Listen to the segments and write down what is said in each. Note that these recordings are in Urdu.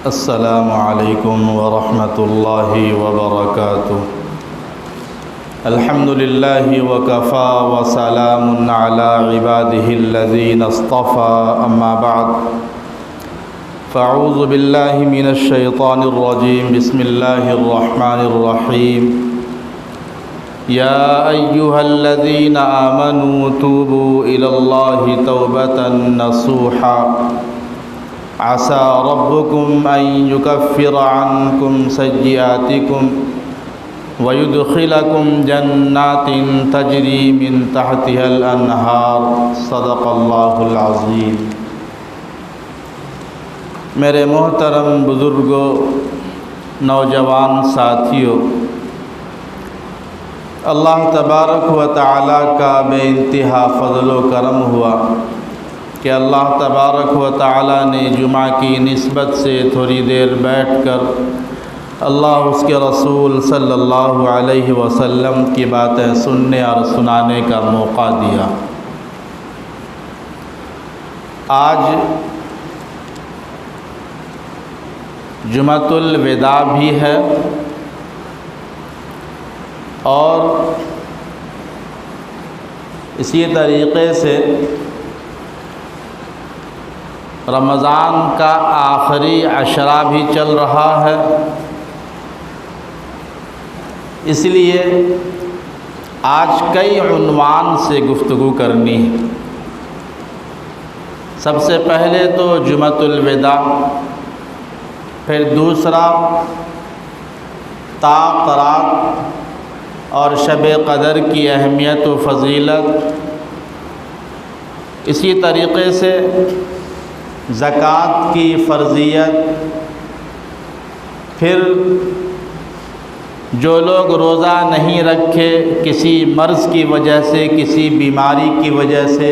السلام علیکم ورحمۃ اللہ وبرکاتہ۔ الحمد للہ وکفی وسلام علی عبادہ الذین اصطفی، اما بعد فاعوذ باللہ من الشیطان الرجیم، بسم اللہ الرحمن الرحیم۔ یا ایہا الذین آمنوا توبوا الی اللہ توبۃ نصوحا عسى ربكم أن يكفر عنكم سيئاتكم ويدخلكم جنات تجري من تحتها الأنهار، صدق اللہ العظیم۔ میرے محترم بزرگوں، نوجوان ساتھیوں، اللہ تبارک و تعالیٰ کا بے انتہا فضل و کرم ہوا کہ اللہ تبارک و تعالیٰ نے جمعہ کی نسبت سے تھوڑی دیر بیٹھ کر اللہ اس کے رسول صلی اللہ علیہ وسلم کی باتیں سننے اور سنانے کا موقع دیا۔ آج جمعۃ الوداع بھی ہے اور اسی طریقے سے رمضان کا آخری عشرہ بھی چل رہا ہے، اس لیے آج کئی عنوان سے گفتگو کرنی ہے۔ سب سے پہلے تو جمعۃ الوداع، پھر دوسرا تا قرات اور شب قدر کی اہمیت و فضیلت، اسی طریقے سے زکوٰۃ کی فرضیت، پھر جو لوگ روزہ نہیں رکھے کسی مرض کی وجہ سے، کسی بیماری کی وجہ سے،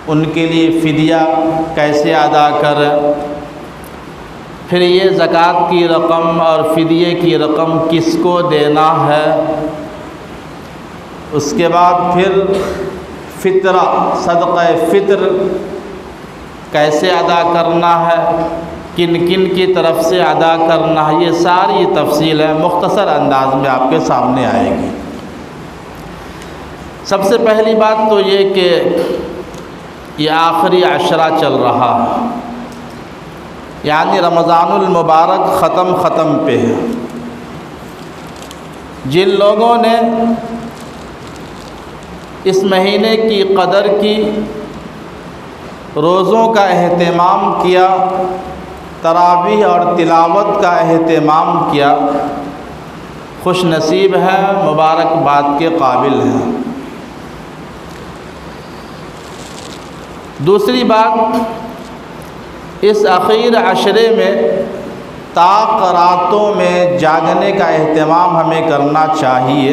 ان کے لیے فدیہ کیسے ادا کریں، پھر یہ زکوٰۃ کی رقم اور فدیے کی رقم کس کو دینا ہے، اس کے بعد پھر فطرہ، صدقہ فطر کیسے ادا کرنا ہے، کن کن کی طرف سے ادا کرنا ہے، یہ ساری تفصیلیں مختصر انداز میں آپ کے سامنے آئے گی۔ سب سے پہلی بات تو یہ کہ یہ آخری عشرہ چل رہا ہے، یعنی رمضان المبارک ختم پہ ہے۔ جن لوگوں نے اس مہینے کی قدر کی، روزوں کا اہتمام کیا، تراویح اور تلاوت کا اہتمام کیا، خوش نصیب ہے، مبارکباد کے قابل ہیں۔ دوسری بات، اس اخیر عشرے میں تا راتوں میں جاگنے کا اہتمام ہمیں کرنا چاہیے،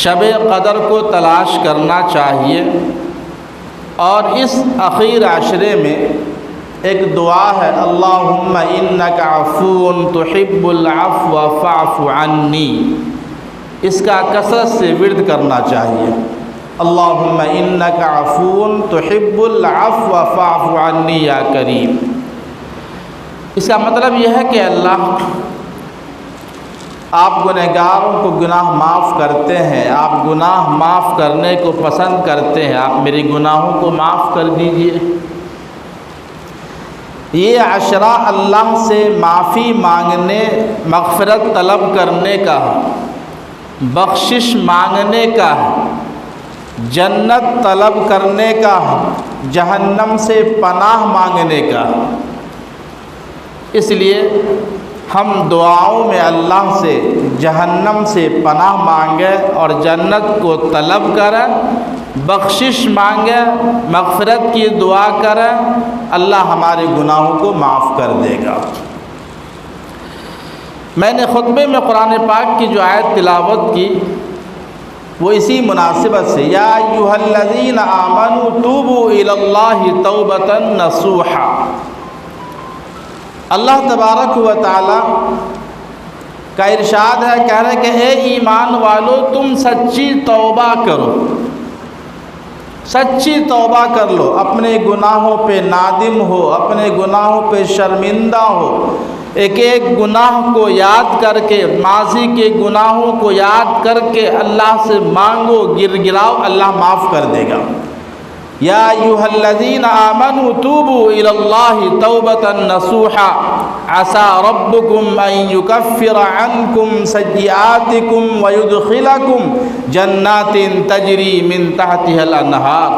شب قدر کو تلاش کرنا چاہیے، اور اس اخیر عشرے میں ایک دعا ہے، اللہم انک عفو تحب العفو فاعف عنی، اس کا کثرت سے ورد کرنا چاہیے۔ اللہم انک عفو تحب العفو فاعف عنی یا کریم۔ اس کا مطلب یہ ہے کہ اللہ، آپ گنہگاروں کو گناہ معاف کرتے ہیں، آپ گناہ معاف کرنے کو پسند کرتے ہیں، آپ میری گناہوں کو معاف کر دیجئے۔ یہ عشرہ اللہ سے معافی مانگنے، مغفرت طلب کرنے کا ہے، بخشش مانگنے کا ہے، جنت طلب کرنے کا ہے، جہنم سے پناہ مانگنے کا ہے۔ اس لیے ہم دعاؤں میں اللہ سے جہنم سے پناہ مانگیں اور جنت کو طلب کریں، بخشش مانگیں، مغفرت کی دعا کریں، اللہ ہمارے گناہوں کو معاف کر دے گا۔ میں نے خطبے میں قرآن پاک کی جو آیت تلاوت کی وہ اسی مناسبت سے، یا ایھا الذین آمنوا توبوا الی اللہ توبۃ نصوحا۔ اللہ تبارک و تعالی کا ارشاد ہے، کہہ رہے کہ اے ایمان والو تم سچی توبہ کرو، سچی توبہ کر لو، اپنے گناہوں پہ نادم ہو، اپنے گناہوں پہ شرمندہ ہو، ایک ایک گناہ کو یاد کر کے، ماضی کے گناہوں کو یاد کر کے اللہ سے مانگو، گر گراؤ، اللہ معاف کر دے گا۔ یا ایھا الذین آمنوا توبوا الی اللہ توبۃ نصوحا عسى ربکم ان یکفر عنکم سیئاتکم ویدخلکم جنات تجری من تحتها الانہار۔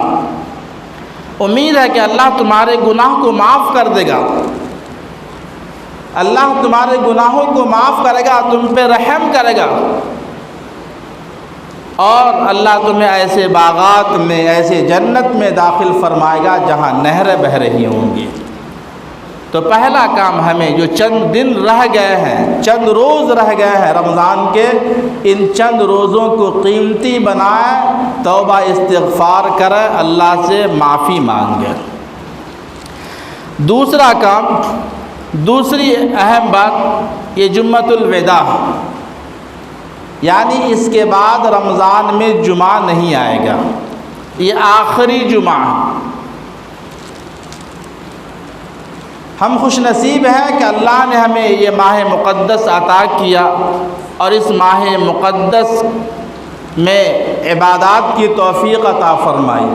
امید ہے کہ اللہ تمہارے گناہ کو معاف کر دے گا، اللہ تمہارے گناہوں کو معاف کرے گا، تم پہ رحم کرے گا، اور اللہ تمہیں ایسے باغات میں، ایسے جنت میں داخل فرمائے گا جہاں نہریں بہہ رہی ہوں گی۔ تو پہلا کام ہمیں، جو چند دن رہ گئے ہیں، چند روز رہ گئے ہیں رمضان کے، ان چند روزوں کو قیمتی بنائیں، توبہ استغفار کریں، اللہ سے معافی مانگیں۔ دوسرا کام، دوسری اہم بات، یہ جمعۃ الوداع، یعنی اس کے بعد رمضان میں جمعہ نہیں آئے گا، یہ آخری جمعہ۔ ہم خوش نصیب ہیں کہ اللہ نے ہمیں یہ ماہ مقدس عطا کیا، اور اس ماہ مقدس میں عبادات کی توفیق عطا فرمائی۔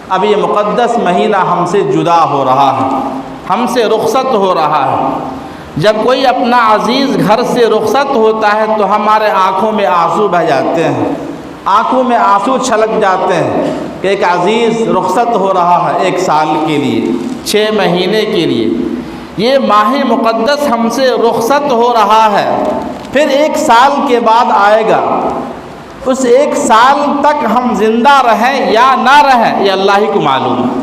اب یہ مقدس مہینہ ہم سے جدا ہو رہا ہے، ہم سے رخصت ہو رہا ہے۔ جب کوئی اپنا عزیز گھر سے رخصت ہوتا ہے تو ہمارے آنکھوں میں آنسو بہہ جاتے ہیں، آنکھوں میں آنسو چھلک جاتے ہیں کہ ایک عزیز رخصت ہو رہا ہے 1 سال کے لیے، 6 مہینے کے لیے۔ یہ ماہ مقدس ہم سے رخصت ہو رہا ہے، پھر 1 سال کے بعد آئے گا۔ اس 1 سال تک ہم زندہ رہیں یا نہ رہیں، یہ اللہ ہی کو معلوم ہے۔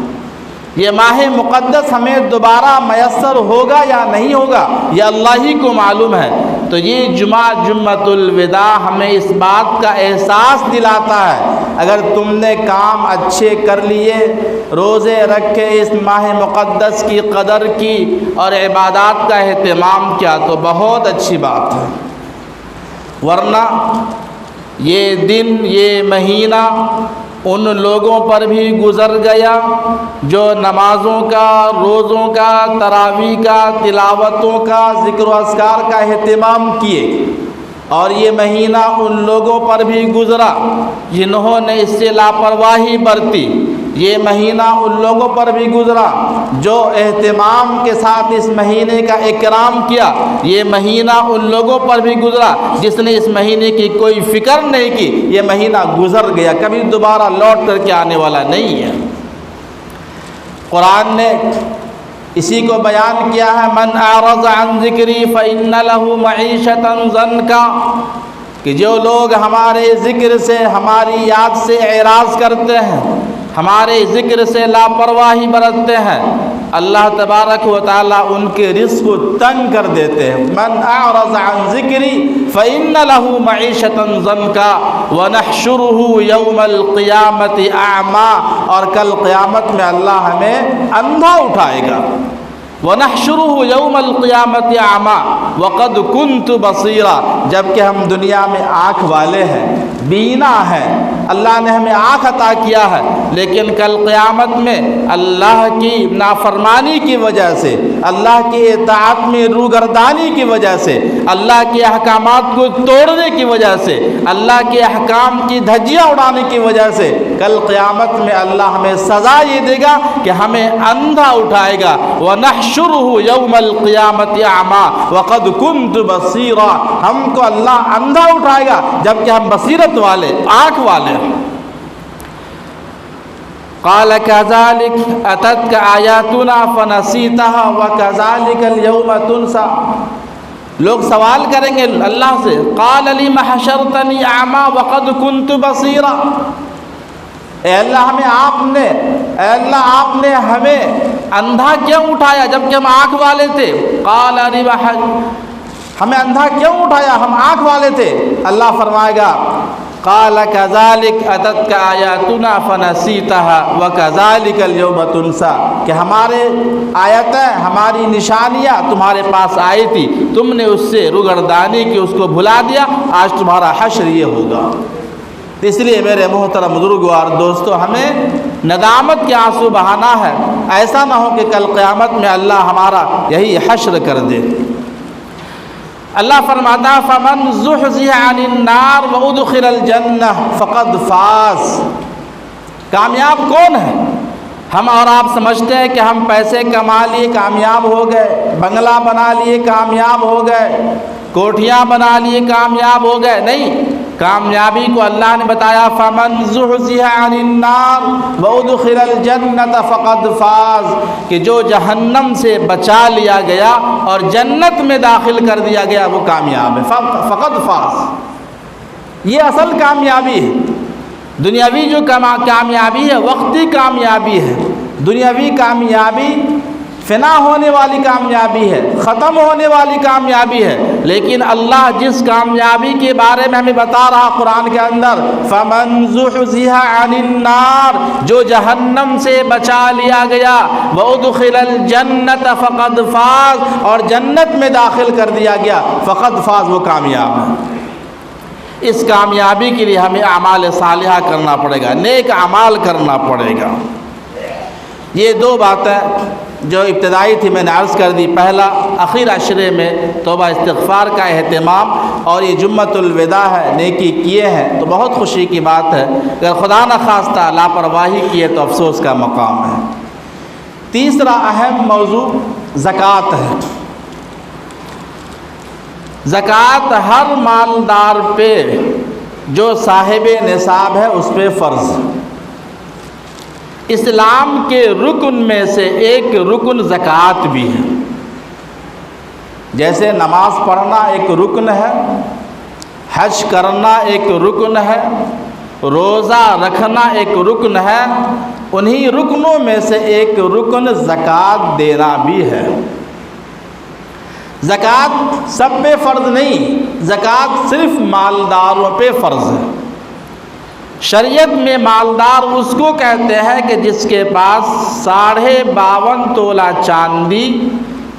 یہ ماہ مقدس ہمیں دوبارہ میسر ہوگا یا نہیں ہوگا، یہ اللہ ہی کو معلوم ہے۔ تو یہ جمعۃ الوداع ہمیں اس بات کا احساس دلاتا ہے، اگر تم نے کام اچھے کر لیے، روزے رکھے، اس ماہ مقدس کی قدر کی اور عبادات کا اہتمام کیا، تو بہت اچھی بات ہے۔ ورنہ یہ دن، یہ مہینہ ان لوگوں پر بھی گزر گیا جو نمازوں کا، روزوں کا، تراویح کا، تلاوتوں کا، ذکر و اذکار کا اہتمام کیے، اور یہ مہینہ ان لوگوں پر بھی گزرا جنہوں نے اس سے لاپرواہی برتی۔ یہ مہینہ ان لوگوں پر بھی گزرا جو اہتمام کے ساتھ اس مہینے کا اکرام کیا۔ یہ مہینہ ان لوگوں پر بھی گزرا جس نے اس مہینے کی کوئی فکر نہیں کی۔ یہ مہینہ گزر گیا، کبھی دوبارہ لوٹ کر کے آنے والا نہیں ہے۔ قرآن نے اسی کو بیان کیا ہے، من اعرض عن ذکری فإن له معیشة ضنکا، کہ جو لوگ ہمارے ذکر سے، ہماری یاد سے اعراض کرتے ہیں، ہمارے ذکر سے لاپرواہی برتتے ہیں، اللہ تبارک و تعالیٰ ان کے رزق کو تنگ کر دیتے ہیں۔ من اعرض عن ذکری فإن له معیشة ضنکا ونحشره یوم القیامت اعما، اور کل قیامت میں اللہ ہمیں اندھا اٹھائے گا۔ وَنَحْشُرُهُ يَوْمَ الْقِيَامَةِ أَعْمَىٰ وَقَدْ كُنْتُ بَصِيرًا، جبکہ ہم دنیا میں آنکھ والے ہیں، بینا ہیں، اللہ نے ہمیں آنکھ عطا کیا ہے، لیکن کل قیامت میں اللہ کی نافرمانی کی وجہ سے، اللہ کی اطاعت میں روگردانی کی وجہ سے، اللہ کے احکامات کو توڑنے کی وجہ سے، اللہ کے احکام کی دھجیاں اڑانے کی وجہ سے، کل قیامت میں اللہ ہمیں سزا یہ دے گا کہ ہمیں اندھا اٹھائے گا۔ وَنَحْشُرُهُ يَوْمَ الْقِيَامَةِ أَعْمَىٰ وَقَدْ كُنْتُ بَصِيرًا، ہم کو اللہ اندھا اٹھائے گا جبکہ ہم بصیرت والے، آنکھ والے۔ قَالَ كَذَلِكَ أَتَتْكَ آيَاتُنَا فَنَسِيتَهَا وَكَذَلِكَ الْيَوْمَ تُنسَىٰ، لوگ سوال کریں گے اللہ سے، قَالَ لِمَ حَشَرْتَنِي أَعْمَىٰ وَقَدْ كُنْتُ بَصِيرًا، اے اللہ آپ نے ہمیں اندھا کیوں اٹھایا جبکہ ہم آنکھ والے تھے؟ قَالَ ہمیں اندھا کیوں اٹھایا، ہم آنکھ والے تھے؟ اللہ فرمائے گا قَالَ كَذَلِكَ أَتَتْكَ آيَاتُنَا فَنَسِيتَهَا وَكَذَلِكَ الْيَوْمَ تُنسَىٰ، کہ ہمارے آیتیں، ہماری نشانیاں تمہارے پاس آئی تھی، تم نے اس سے روگردانی کی، اس کو بھلا دیا، آج تمہارا حشر یہ ہوگا۔ اس لیے میرے محترم بزرگوں اور دوستو، ہمیں ندامت کے آنسو بہانا ہے، ایسا نہ ہو کہ کل قیامت میں اللہ ہمارا یہی حشر کر دے۔ اللہ فرماتا ہے فَمَنْ زُحْزِحَ عَنِ النَّارِ وَأُدْخِلَ الْجَنَّةَ فَقَدْ فَازَ۔ کامیاب کون ہے؟ ہم اور آپ سمجھتے ہیں کہ ہم پیسے کما لیے کامیاب ہو گئے، بنگلہ بنا لیے کامیاب ہو گئے، کوٹھیاں بنا لیے کامیاب ہو گئے۔ نہیں، کامیابی کو اللہ نے بتایا فَمَنْ زُحْزِحَ عَنِ النَّارِ وَأُدْخِلَ الْجَنَّةَ فَقَدْ فَازَ، کہ جو جہنم سے بچا لیا گیا اور جنت میں داخل کر دیا گیا وہ کامیاب ہے۔ فقد فاز، یہ اصل کامیابی ہے۔ دنیاوی جو کامیابی ہے وقتی کامیابی ہے، دنیاوی کامیابی فنا ہونے والی کامیابی ہے، ختم ہونے والی کامیابی ہے، لیکن اللہ جس کامیابی کے بارے میں ہمیں بتا رہا قرآن کے اندر فَمَنْ زُحْزِحَ عَنِ النَّارِ، جو جہنم سے بچا لیا گیا، وَأُدْخِلَ الْجَنَّةَ فَقَدْ فَازَ، اور جنت میں داخل کر دیا گیا، فقد فاز، وہ کامیاب ہے۔ اس کامیابی کے لیے ہمیں اعمال صالحہ کرنا پڑے گا، نیک اعمال کرنا پڑے گا۔ یہ دو باتیں جو ابتدائی تھی میں نے عرض کر دی، پہلا اخیر عشرے میں توبہ استغفار کا اہتمام، اور یہ جمعۃ الوداع ہے، نیکی کیے ہیں تو بہت خوشی کی بات ہے، اگر خدا نخواستہ لاپرواہی کیے تو افسوس کا مقام ہے۔ تیسرا اہم موضوع زکوٰۃ ہے۔ زکوٰۃ ہر مالدار پہ جو صاحب نصاب ہے اس پہ فرض۔ اسلام کے رکن میں سے ایک رکن زکوٰۃ بھی ہے۔ جیسے نماز پڑھنا ایک رکن ہے، حج کرنا ایک رکن ہے، روزہ رکھنا ایک رکن ہے، انہی رکنوں میں سے ایک رکن زکوٰۃ دینا بھی ہے۔ زکوٰۃ سب پہ فرض نہیں، زکوٰۃ صرف مالداروں پہ فرض ہے۔ شریعت میں مالدار اس کو کہتے ہیں کہ جس کے پاس 52.5 تولہ چاندی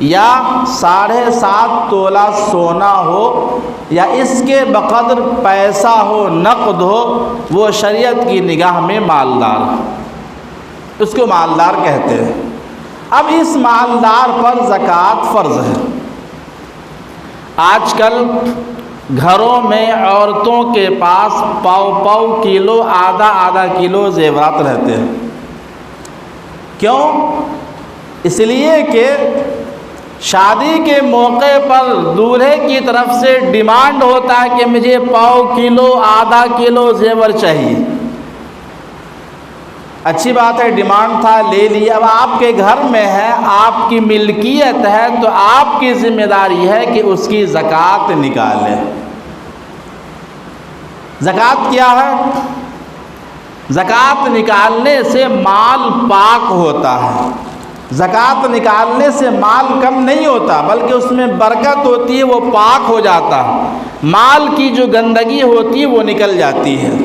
یا 7.5 تولہ سونا ہو یا اس کے بقدر پیسہ ہو، نقد ہو، وہ شریعت کی نگاہ میں مالدار ہے، اس کو مالدار کہتے ہیں۔ اب اس مالدار پر زکوٰۃ فرض ہے۔ آج کل گھروں میں عورتوں کے پاس 1.5 کلو آدھا کلو زیورات رہتے ہیں۔ کیوں؟ اس لیے کہ شادی کے موقع پر دولہے کی طرف سے ڈیمانڈ ہوتا ہے کہ مجھے 1.5 کلو آدھا کلو زیور چاہیے۔ اچھی بات ہے، ڈیمانڈ تھا، لے لیا، اب آپ کے گھر میں ہے، آپ کی ملکیت ہے، تو آپ کی ذمہ داری ہے کہ اس کی زکوٰۃ نکالیں۔ زکوٰۃ کیا ہے؟ زکوٰۃ نکالنے سے مال پاک ہوتا ہے، زکوٰۃ نکالنے سے مال کم نہیں ہوتا بلکہ اس میں برکت ہوتی ہے، وہ پاک ہو جاتا ہے، مال کی جو گندگی ہوتی ہے وہ نکل جاتی ہے۔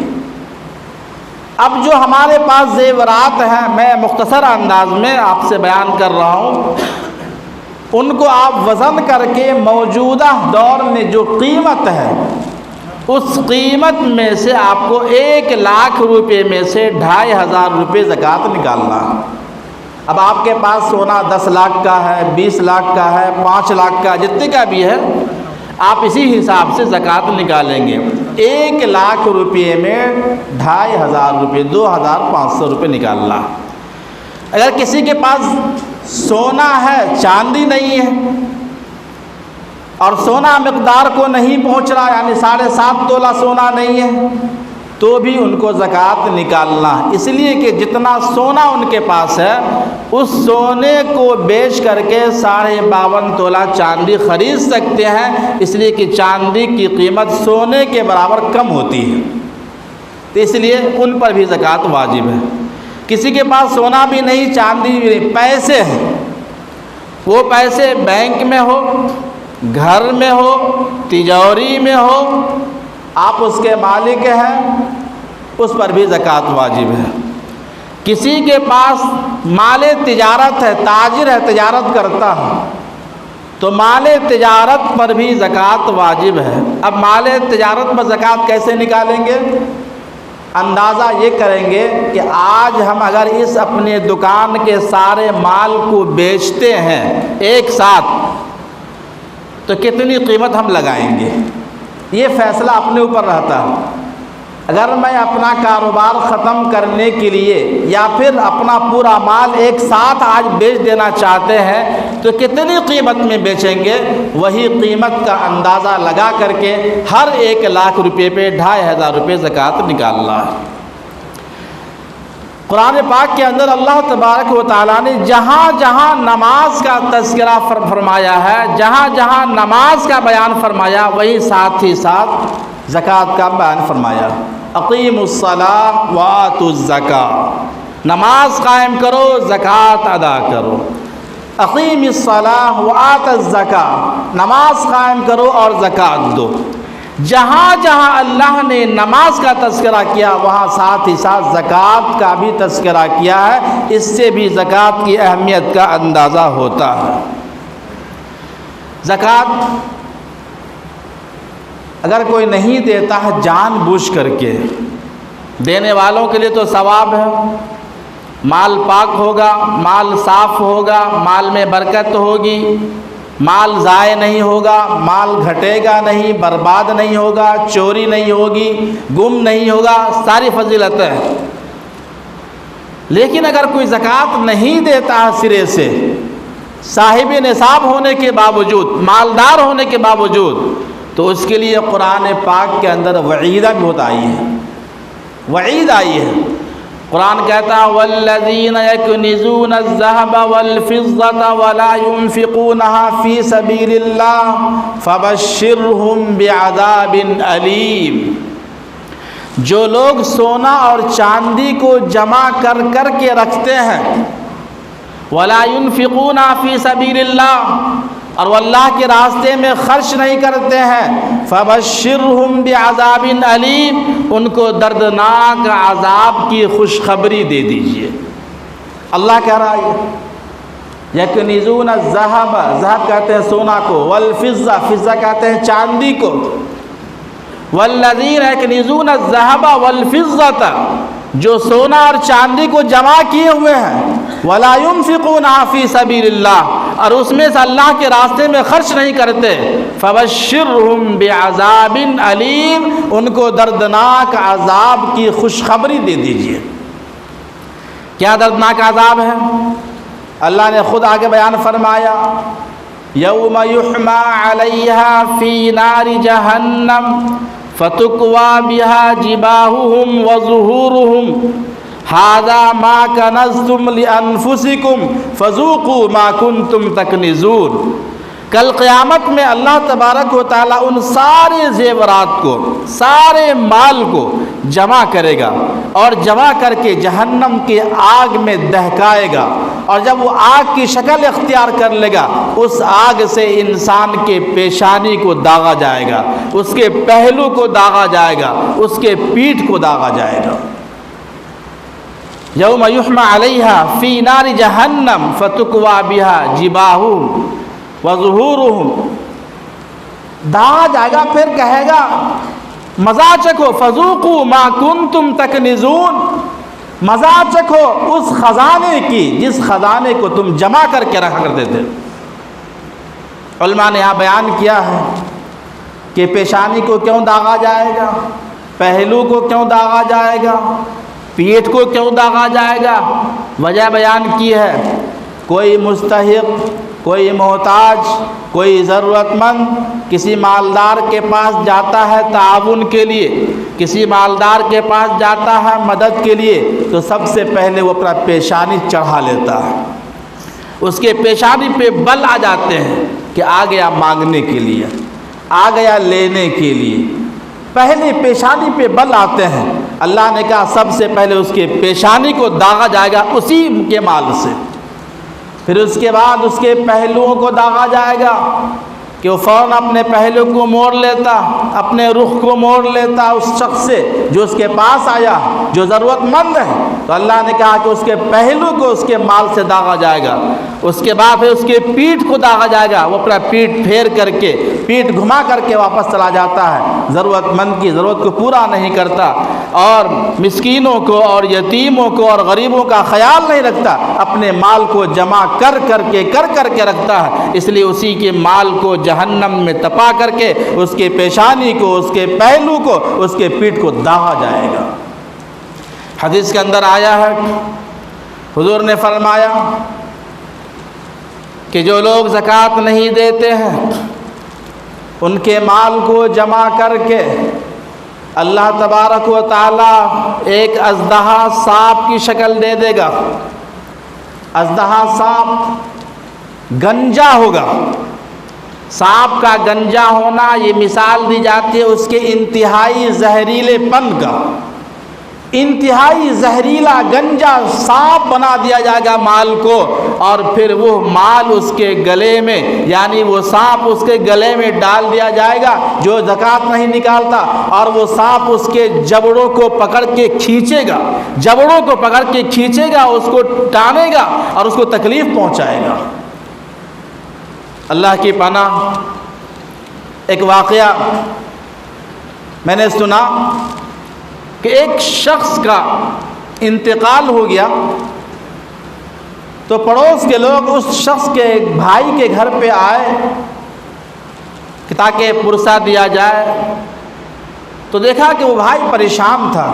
اب جو ہمارے پاس زیورات ہیں، میں مختصر انداز میں آپ سے بیان کر رہا ہوں، ان کو آپ وزن کر کے موجودہ دور میں جو قیمت ہے اس قیمت میں سے آپ کو 1,00,000 روپے میں سے 2,500 روپے زکوٰۃ نکالنا ہے۔ اب آپ کے پاس سونا 10 لاکھ کا ہے، 20 لاکھ کا ہے، 5 لاکھ کا، جتنے کا بھی ہے، آپ اسی حساب سے زکوٰۃ نکالیں گے۔ 1,00,000 روپے میں 2,500 روپے، 2,500 روپے نکالنا۔ اگر کسی کے پاس سونا ہے، چاندی نہیں ہے، اور سونا مقدار کو نہیں پہنچ رہا، یعنی 7.5 تولہ سونا نہیں ہے، تو بھی ان کو زکوٰۃ نکالنا، اس لیے کہ جتنا سونا ان کے پاس ہے اس سونے کو بیچ کر کے 52.5 تولہ چاندی خرید سکتے ہیں، اس لیے کہ چاندی کی قیمت سونے کے برابر کم ہوتی ہے، تو اس لیے ان پر بھی زکوٰۃ واجب ہے۔ کسی کے پاس سونا بھی نہیں، چاندی بھی نہیں، پیسے ہیں، وہ پیسے بینک میں ہو، گھر میں ہو، تجوری میں ہو، آپ اس کے مالک ہیں، اس پر بھی زکوٰۃ واجب ہے۔ کسی کے پاس مال تجارت ہے، تاجر ہے، تجارت کرتا ہے، تو مال تجارت پر بھی زکوٰۃ واجب ہے۔ اب مال تجارت پر زکوٰۃ کیسے نکالیں گے؟ اندازہ یہ کریں گے کہ آج ہم اگر اس اپنے دکان کے سارے مال کو بیچتے ہیں ایک ساتھ تو کتنی قیمت ہم لگائیں گے۔ یہ فیصلہ اپنے اوپر رہتا ہے۔ اگر میں اپنا کاروبار ختم کرنے کے لیے یا پھر اپنا پورا مال ایک ساتھ آج بیچ دینا چاہتے ہیں تو کتنی قیمت میں بیچیں گے، وہی قیمت کا اندازہ لگا کر کے ہر 1,00,000 روپے پہ 2,500 روپے زکوٰۃ نکالنا ہے۔ قرآن پاک کے اندر اللہ تبارک و تعالیٰ نے جہاں جہاں نماز کا تذکرہ فرمایا ہے، جہاں جہاں نماز کا بیان فرمایا، وہی ساتھ ہی ساتھ زکوٰۃ کا بیان فرمایا۔ اقیموا الصلاۃ وآتوا الزکاۃ، نماز قائم کرو، زکوٰۃ ادا کرو۔ اقیم الصلاۃ وآت الزکاۃ، نماز قائم کرو اور زکوٰۃ دو۔ جہاں جہاں اللہ نے نماز کا تذکرہ کیا وہاں ساتھ ہی ساتھ زکوٰۃ کا بھی تذکرہ کیا ہے۔ اس سے بھی زکوٰۃ کی اہمیت کا اندازہ ہوتا ہے۔ زکوٰۃ اگر کوئی نہیں دیتا ہے جان بوجھ کر کے، دینے والوں کے لیے تو ثواب ہے، مال پاک ہوگا، مال صاف ہوگا، مال میں برکت ہوگی، مال ضائع نہیں ہوگا، مال گھٹے گا نہیں، برباد نہیں ہوگا، چوری نہیں ہوگی، گم نہیں ہوگا، ساری فضیلتیں ہیں۔ لیکن اگر کوئی زکوٰۃ نہیں دیتا ہے سرے سے، صاحب نصاب ہونے کے باوجود، مالدار ہونے کے باوجود، تو اس کے لیے قرآن پاک کے اندر وعیدہ بھی بہت آئی ہے، وعید آئی ہے۔ قرآن کہتا ہے والذین یکنزون الذهب والفضة ولا ينفقونها في سبیل اللہ فبشرهم بعذاب علیم۔ جو لوگ سونا اور چاندی کو جمع کر کر کے رکھتے ہیں، ولا ينفقونها في سبیل اللہ، اور وہ اللہ کے راستے میں خرچ نہیں کرتے ہیں، فبشرہم بعذاب علیم، ان کو دردناک عذاب کی خوشخبری دے دیجئے۔ اللہ کہہ رہا ہے یکنزون الذہب، ذہب کہتے ہیں سونا کو، والفضہ، فضہ کہتے ہیں چاندی کو، والذین یکنزون الذہب والفضہ، جو سونا اور چاندی کو جمع کیے ہوئے ہیں، ولا ينفقونها فی سبیل اللہ، اور اس میں سے اللہ کے راستے میں خرچ نہیں کرتے، فبشرہم بعذاب علیم، ان کو دردناک عذاب کی خوشخبری دے دیجئے۔ کیا دردناک عذاب ہے؟ اللہ نے خود آگے بیان فرمایا یوم یحمى علیہا فی نار جہنم فتکوی بہا جباہہم وظہورہم ھذا ما کنزتم لانفسکم فذوقوا ما کنتم تکنزون۔ کل قیامت میں اللہ تبارک و تعالیٰ ان سارے زیورات کو، سارے مال کو جمع کرے گا اور جمع کر کے جہنم کے آگ میں دہکائے گا، اور جب وہ آگ کی شکل اختیار کر لے گا، اس آگ سے انسان کے پیشانی کو داغا جائے گا، اس کے پہلو کو داغا جائے گا، اس کے پیٹھ کو داغا جائے گا۔ یوم یحمى علیہا فی نار جہنم فتکوی بہا جباہہم وظہورہم، داغا جائے گا، پھر کہے گا مزہ چکھو فذوقوا ما کنتم تکنزون، مزہ چکھو اس خزانے کی جس خزانے کو تم جمع کر کے رکھا کرتے تھے۔ علماء نے یہاں بیان کیا ہے کہ پیشانی کو کیوں داغا جائے گا، پہلو کو کیوں داغا جائے گا، پیٹھ کو کیوں داغا جائے گا، وجہ بیان کی ہے۔ کوئی مستحق، کوئی محتاج، کوئی ضرورت مند کسی مالدار کے پاس جاتا ہے تعاون کے لیے، کسی مالدار کے پاس جاتا ہے مدد کے لیے، تو سب سے پہلے وہ اپنا پیشانی چڑھا لیتا ہے، اس کے پیشانی پہ بل آ جاتے ہیں کہ آ گیا مانگنے کے لیے، آ گیا لینے کے لیے، پہلے پیشانی پہ بل آتے ہیں۔ اللہ نے کہا سب سے پہلے اس کے پیشانی کو داغا جائے گا اسی کے مال سے، پھر اس کے بعد اس کے پہلوؤں کو داغا جائے گا کہ وہ فوراً اپنے پہلو کو موڑ لیتا، اپنے رخ کو موڑ لیتا اس شخص سے جو اس کے پاس آیا، جو ضرورت مند ہے، تو اللہ نے کہا کہ اس کے پہلو کو اس کے مال سے داغا جائے گا، اس کے بعد پھر اس کے پیٹھ کو داغا جائے گا، وہ اپنا پیٹھ پھیر کر کے، پیٹھ گھما کر کے واپس چلا جاتا ہے، ضرورت مند کی ضرورت کو پورا نہیں کرتا، اور مسکینوں کو اور یتیموں کو اور غریبوں کا خیال نہیں رکھتا، اپنے مال کو جمع کر کر کے رکھتا ہے، اس لیے اسی کے مال کو جہنم میں تپا کر کے اس کے پیشانی کو، اس کے پہلو کو، اس کے پیٹھ کو داغا جائے گا۔ حدیث کے اندر آیا ہے، حضور نے فرمایا کہ جو لوگ زکوٰۃ نہیں دیتے ہیں ان کے مال کو جمع کر کے اللہ تبارک و تعالی ایک اژدہا سانپ کی شکل دے دے گا۔ اژدہا سانپ گنجا ہوگا، سانپ کا گنجا ہونا یہ مثال دی جاتی ہے اس کے انتہائی زہریلے پن کا۔ انتہائی زہریلا گنجا سانپ بنا دیا جائے گا مال کو، اور پھر وہ مال اس کے گلے میں، یعنی وہ سانپ اس کے گلے میں ڈال دیا جائے گا جو زکوٰۃ نہیں نکالتا، اور وہ سانپ اس کے جبڑوں کو پکڑ کے کھینچے گا، جبڑوں کو پکڑ کے کھینچے گا، اس کو ٹانے گا اور اس کو تکلیف پہنچائے گا۔ اللہ کی پناہ، ایک واقعہ میں نے سنا کہ ایک شخص کا انتقال ہو گیا تو پڑوس کے لوگ اس شخص کے بھائی کے گھر پہ آئے کہ تاکہ پرسہ دیا جائے، تو دیکھا کہ وہ بھائی پریشان تھا،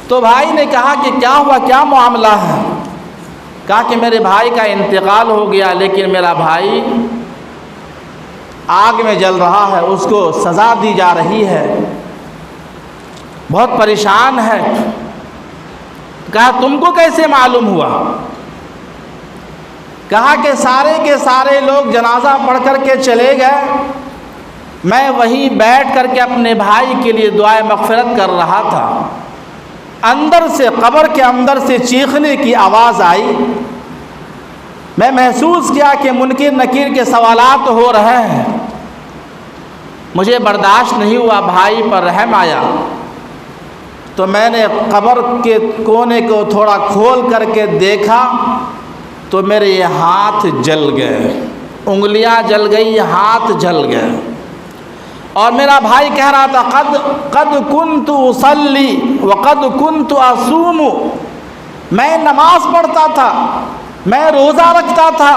تو بھائی نے کہا کہ کیا ہوا، کیا معاملہ ہے؟ کہا کہ میرے بھائی کا انتقال ہو گیا، لیکن میرا بھائی آگ میں جل رہا ہے، اس کو سزا دی جا رہی ہے، بہت پریشان ہے۔ کہا تم کو کیسے معلوم ہوا؟ کہا کہ سارے کے سارے لوگ جنازہ پڑھ کر کے چلے گئے، میں وہیں بیٹھ کر کے اپنے بھائی کے لیے دعائے مغفرت کر رہا تھا، اندر سے، قبر کے اندر سے چیخنے کی آواز آئی، میں محسوس کیا کہ منکر نکیر کے سوالات ہو رہے ہیں، مجھے برداشت نہیں ہوا، بھائی پر رحم آیا، تو میں نے قبر کے کونے کو تھوڑا کھول کر کے دیکھا تو میرے یہ ہاتھ جل گئے، انگلیاں جل گئی، ہاتھ جل گئے، اور میرا بھائی کہہ رہا تھا قد کنت اصلی وقد کنت اصوم، میں نماز پڑھتا تھا، میں روزہ رکھتا تھا،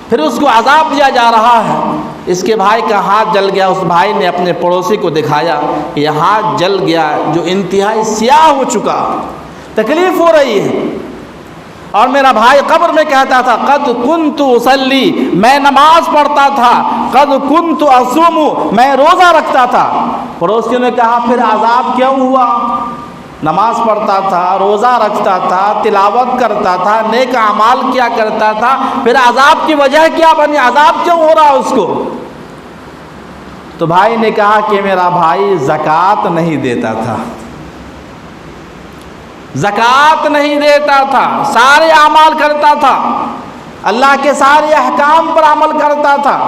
پھر اس کو عذاب دیا جا رہا ہے۔ اس کے بھائی کا ہاتھ جل گیا، اس بھائی نے اپنے پڑوسی کو دکھایا، یہ ہاتھ جل گیا جو انتہائی سیاہ ہو چکا، تکلیف ہو رہی ہے، اور میرا بھائی قبر میں کہتا تھا قد کنت اصلی، میں نماز پڑھتا تھا، قد کنت اصوم، میں روزہ رکھتا تھا۔ پڑوسیوں نے کہا پھر عذاب کیوں ہوا؟ نماز پڑھتا تھا، روزہ رکھتا تھا، تلاوت کرتا تھا، نیک اعمال کیا کرتا تھا، پھر عذاب کی وجہ کیا بنی؟ عذاب کیوں ہو رہا اس کو؟ تو بھائی نے کہا کہ میرا بھائی زکوٰۃ نہیں دیتا تھا، زکوٰۃ نہیں دیتا تھا، سارے اعمال کرتا تھا، اللہ کے سارے احکام پر عمل کرتا تھا،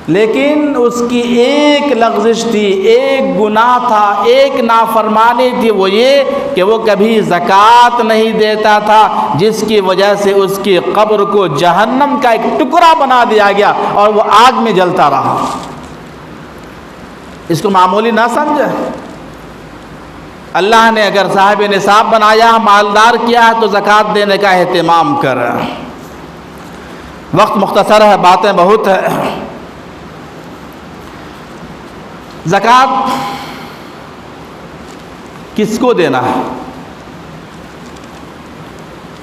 لیکن اس کی ایک لغزش تھی، ایک گناہ تھا، ایک نافرمانی تھی، وہ یہ کہ وہ کبھی زکوٰۃ نہیں دیتا تھا، جس کی وجہ سے اس کی قبر کو جہنم کا ایک ٹکڑا بنا دیا گیا اور وہ آگ میں جلتا رہا۔ اس کو معمولی نہ سمجھے، اللہ نے اگر صاحب نصاب بنایا، مالدار کیا ہے تو زکوٰۃ دینے کا اہتمام کر۔ وقت مختصر ہے، باتیں بہت ہیں۔ زکوٰۃ کس کو دینا ہے؟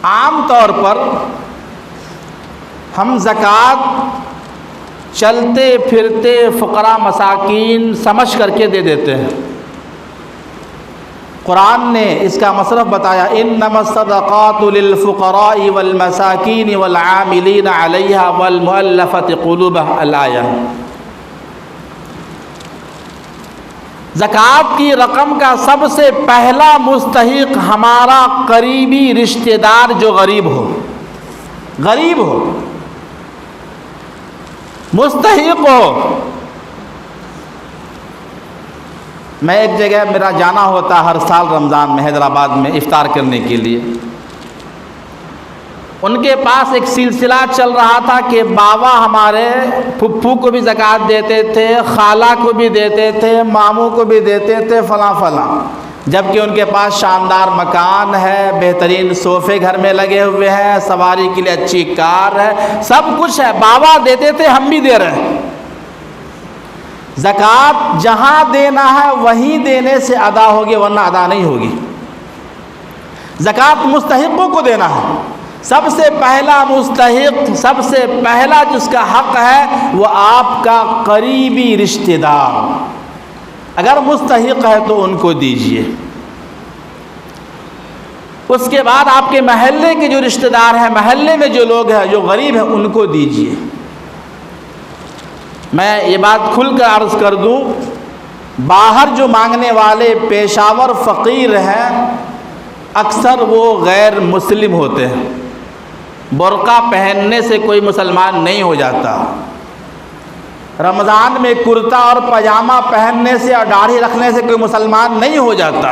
عام طور پر ہم زکوٰۃ چلتے پھرتے فقراء مساکین سمجھ کر کے دے دیتے ہیں۔ قرآن نے اس کا مصرف بتایا، انما الصدقات للفقراء والمساکین والعاملین علیہا والمؤلفۃ قلوبہم، الآیہ۔ زکوٰۃ کی رقم کا سب سے پہلا مستحق ہمارا قریبی رشتہ دار جو غریب ہو، مستحق ہو. میں ایک جگہ میرا جانا ہوتا ہر سال رمضان میں حیدرآباد میں افطار کرنے کے لیے. ان کے پاس ایک سلسلہ چل رہا تھا کہ بابا ہمارے پھپھو کو بھی زکوٰۃ دیتے تھے، خالہ کو بھی دیتے تھے، ماموں کو بھی دیتے تھے، فلاں فلاں، جبکہ ان کے پاس شاندار مکان ہے، بہترین صوفے گھر میں لگے ہوئے ہیں، سواری کے لیے اچھی کار ہے، سب کچھ ہے. بابا دیتے تھے، ہم بھی دے رہے ہیں. زکوٰۃ جہاں دینا ہے وہیں دینے سے ادا ہوگی، ورنہ ادا نہیں ہوگی. زکوٰۃ مستحقوں کو دینا ہے. سب سے پہلا مستحق، سب سے پہلا جس کا حق ہے وہ آپ کا قریبی رشتہ دار. اگر مستحق ہے تو ان کو دیجیے. اس کے بعد آپ کے محلے کے جو رشتہ دار ہیں، محلے میں جو لوگ ہیں جو غریب ہیں، ان کو دیجیے. میں یہ بات کھل کر عرض کر دوں، باہر جو مانگنے والے پیشاور فقیر ہیں اکثر وہ غیر مسلم ہوتے ہیں. برقع پہننے سے کوئی مسلمان نہیں ہو جاتا. رمضان میں کرتا اور پاجامہ پہننے سے اور داڑھی رکھنے سے کوئی مسلمان نہیں ہو جاتا.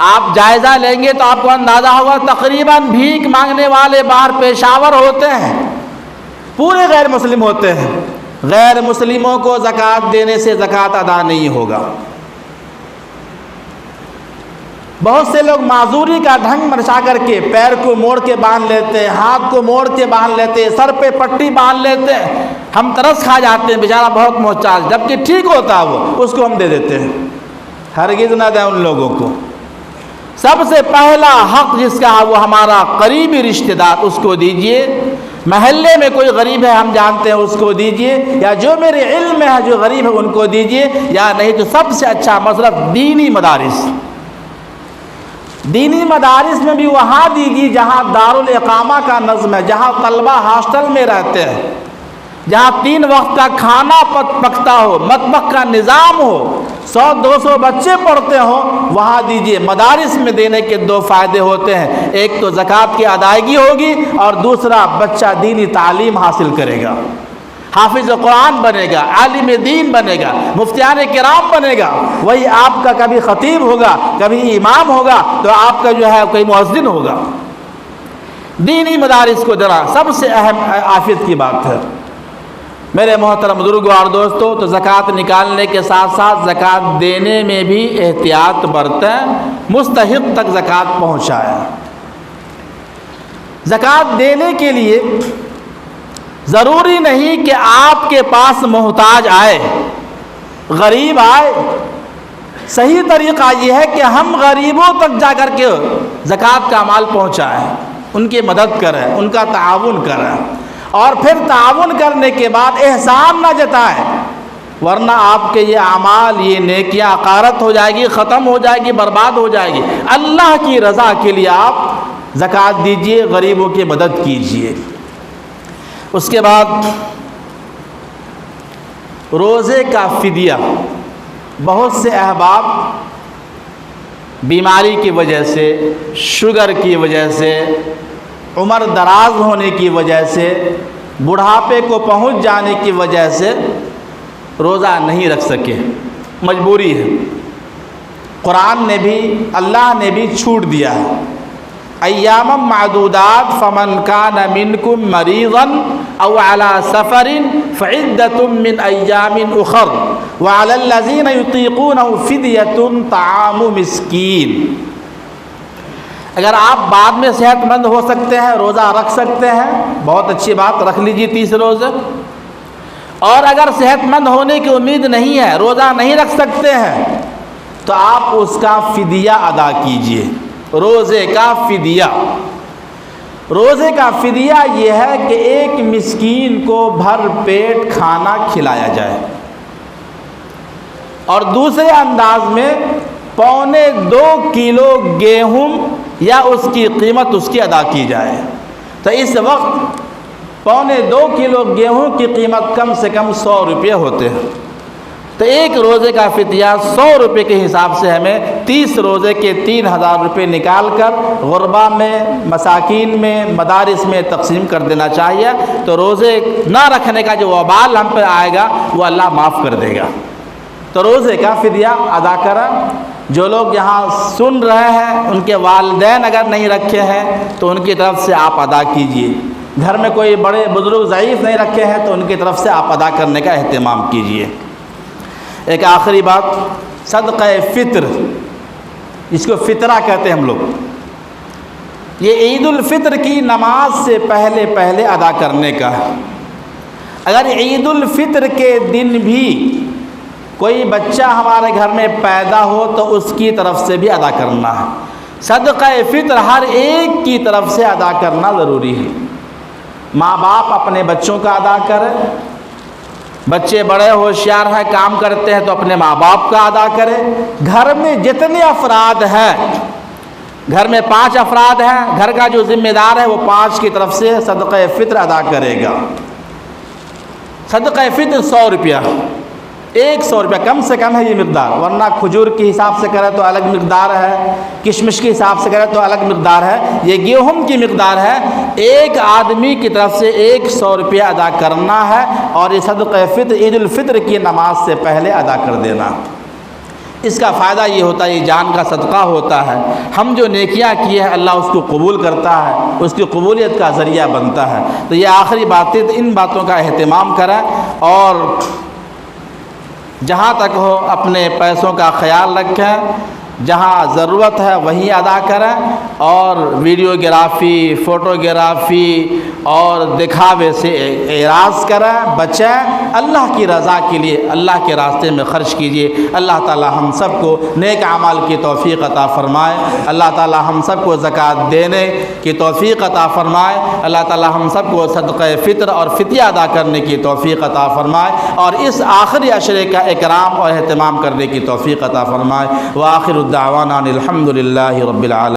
آپ جائزہ لیں گے تو آپ کو اندازہ ہوگا تقریباً بھیک مانگنے والے باہر پیشاور ہوتے ہیں، پورے غیر مسلم ہوتے ہیں. غیر مسلموں کو زکوٰۃ دینے سے زکوٰۃ ادا نہیں ہوگا. بہت سے لوگ معذوری کا ڈھنگ مرچا کر کے پیر کو موڑ کے باندھ لیتے ہیں، ہاتھ کو موڑ کے باندھ لیتے ہیں، سر پہ پٹی باندھ لیتے ہیں. ہم ترس کھا جاتے ہیں، بیچارہ بہت محتاج، جبکہ ٹھیک ہوتا ہے وہ، اس کو ہم دے دیتے ہیں. ہرگز نہ دیں ان لوگوں کو. سب سے پہلا حق جس کا ہے وہ ہمارا قریبی رشتہ دار، اس کو دیجئے. محلے میں کوئی غریب ہے ہم جانتے ہیں، اس کو دیجئے، یا جو میرے علم میں ہے جو غریب ہے ان کو دیجئے. یا نہیں تو سب سے اچھا مصرف دینی مدارس. دینی مدارس میں بھی وہاں دیجیے جہاں دارالاقامہ کا نظم ہے، جہاں طلبہ ہاسٹل میں رہتے ہیں، جہاں 3 وقت کا کھانا پکتا ہو، مطبخ کا نظام ہو، 100-200 بچے پڑھتے ہوں، وہاں دیجیے. مدارس میں دینے کے 2 فائدے ہوتے ہیں، ایک تو زکوٰۃ کی ادائیگی ہوگی اور دوسرا بچہ دینی تعلیم حاصل کرے گا، حافظ قرآن بنے گا، عالم دین بنے گا، مفتیان کرام بنے گا. وہی آپ کا کبھی خطیب ہوگا، کبھی امام ہوگا، تو آپ کا جو ہے کوئی مؤذن ہوگا. دینی مدارس کو دینا سب سے اہم عافیت کی بات ہے. میرے محترم بزرگوں اور دوستوں، تو زکوٰۃ نکالنے کے ساتھ ساتھ زکوٰۃ دینے میں بھی احتیاط برتیں، مستحق تک زکوٰۃ پہنچائیں. زکوٰۃ دینے کے لیے ضروری نہیں کہ آپ کے پاس محتاج آئے، غریب آئے. صحیح طریقہ یہ ہے کہ ہم غریبوں تک جا کر کے زکوٰۃ کا مال پہنچائیں، ان کی مدد کریں، ان کا تعاون کریں، اور پھر تعاون کرنے کے بعد احسان نہ جتائیں، ورنہ آپ کے یہ اعمال، یہ نیکیاں غارت ہو جائے گی، ختم ہو جائے گی، برباد ہو جائے گی. اللہ کی رضا کے لیے آپ زکوٰۃ دیجئے، غریبوں کی مدد کیجئے. اس کے بعد روزے کا فدیہ. بہت سے احباب بیماری کی وجہ سے، شوگر کی وجہ سے، عمر دراز ہونے کی وجہ سے، بڑھاپے کو پہنچ جانے کی وجہ سے روزہ نہیں رکھ سکے، مجبوری ہے. قرآن نے بھی، اللہ نے بھی چھوٹ دیا ہے. ایام معدودات فمن کان منکم مریضا او علی سفر فعدۃ من ایام اخر وعلی الذین یطیقونہ فدیۃ طعام مسکین. اگر آپ بعد میں صحت مند ہو سکتے ہیں، روزہ رکھ سکتے ہیں، بہت اچھی بات، رکھ لیجیے 30 روزے. اور اگر صحت مند ہونے کی امید نہیں ہے، روزہ نہیں رکھ سکتے ہیں، تو آپ اس کا فدیہ ادا کیجیے. روزے کا فدیہ. روزے کا فدیہ یہ ہے کہ ایک مسکین کو بھر پیٹ کھانا کھلایا جائے، اور دوسرے انداز میں 1.25 کلو گیہوں یا اس کی قیمت اس کی ادا کی جائے. تو اس وقت 1.25 کلو گیہوں کی قیمت کم سے کم 100 روپے ہوتے ہیں. تو ایک روزے کا فدیہ 100 روپے کے حساب سے ہمیں 30 روزے کے 3000 روپے نکال کر غربا میں، مساکین میں، مدارس میں تقسیم کر دینا چاہیے، تو روزے نہ رکھنے کا جو وبال ہم پہ آئے گا وہ اللہ معاف کر دے گا۔ تو روزے کا فدیہ ادا کریں۔ جو لوگ یہاں سن رہے ہیں ان کے والدین اگر نہیں رکھے ہیں تو ان کی طرف سے آپ ادا کیجئے، گھر میں کوئی بڑے بزرگ ضعیف نہیں رکھے ہیں تو ان کی طرف سے آپ ادا کرنے کا اہتمام کیجئے۔ ایک آخری بات، صدقہ فطر، اس کو فطرہ کہتے ہیں ہم لوگ، یہ عید الفطر کی نماز سے پہلے ادا کرنے کا ہے۔ اگر عید الفطر کے دن بھی کوئی بچہ ہمارے گھر میں پیدا ہو تو اس کی طرف سے بھی ادا کرنا ہے۔ صدقہ فطر ہر ایک کی طرف سے ادا کرنا ضروری ہے۔ ماں باپ اپنے بچوں کا ادا کریں، بچے بڑے ہوشیار ہیں، کام کرتے ہیں تو اپنے ماں باپ کا ادا کریں۔ گھر میں جتنے افراد ہیں، گھر میں 5 افراد ہیں، گھر کا جو ذمہ دار ہے وہ 5 کی طرف سے صدقہ فطر ادا کرے گا۔ صدقہ فطر 100 روپیہ، 100 روپیہ کم سے کم ہے یہ مقدار، ورنہ کھجور کے حساب سے کرے تو الگ مقدار ہے، کشمش کے حساب سے کرے تو الگ مقدار ہے، یہ گیہوں کی مقدار ہے۔ ایک آدمی کی طرف سے 100 روپیہ ادا کرنا ہے، اور یہ صدقہ فطر عید الفطر کی نماز سے پہلے ادا کر دینا۔ اس کا فائدہ یہ ہوتا ہے، یہ جان کا صدقہ ہوتا ہے، ہم جو نیکیاں کیے ہیں اللہ اس کو قبول کرتا ہے، اس کی قبولیت کا ذریعہ بنتا ہے۔ تو یہ آخری باتیں، ان باتوں کا اہتمام کریں، اور جہاں تک ہو اپنے پیسوں کا خیال رکھیں، جہاں ضرورت ہے وہیں ادا کریں، اور ویڈیوگرافی، فوٹوگرافی اور دکھاوے سے اعراض کریں، بچیں۔ اللہ کی رضا کے لیے اللہ کے راستے میں خرچ کیجیے۔ اللہ تعالی ہم سب کو نیک اعمال کی توفیق عطا فرمائے، اللہ تعالی ہم سب کو زکوٰۃ دینے کی توفیق عطا فرمائے، اللہ تعالی ہم سب کو صدقہ فطر اور فدیہ ادا کرنے کی توفیق عطا فرمائے، اور اس آخری عشرے کا اکرام اور اہتمام کرنے کی توفیق عطا فرمائے۔ وآخر دعوانا الحمد للہ رب العالمین۔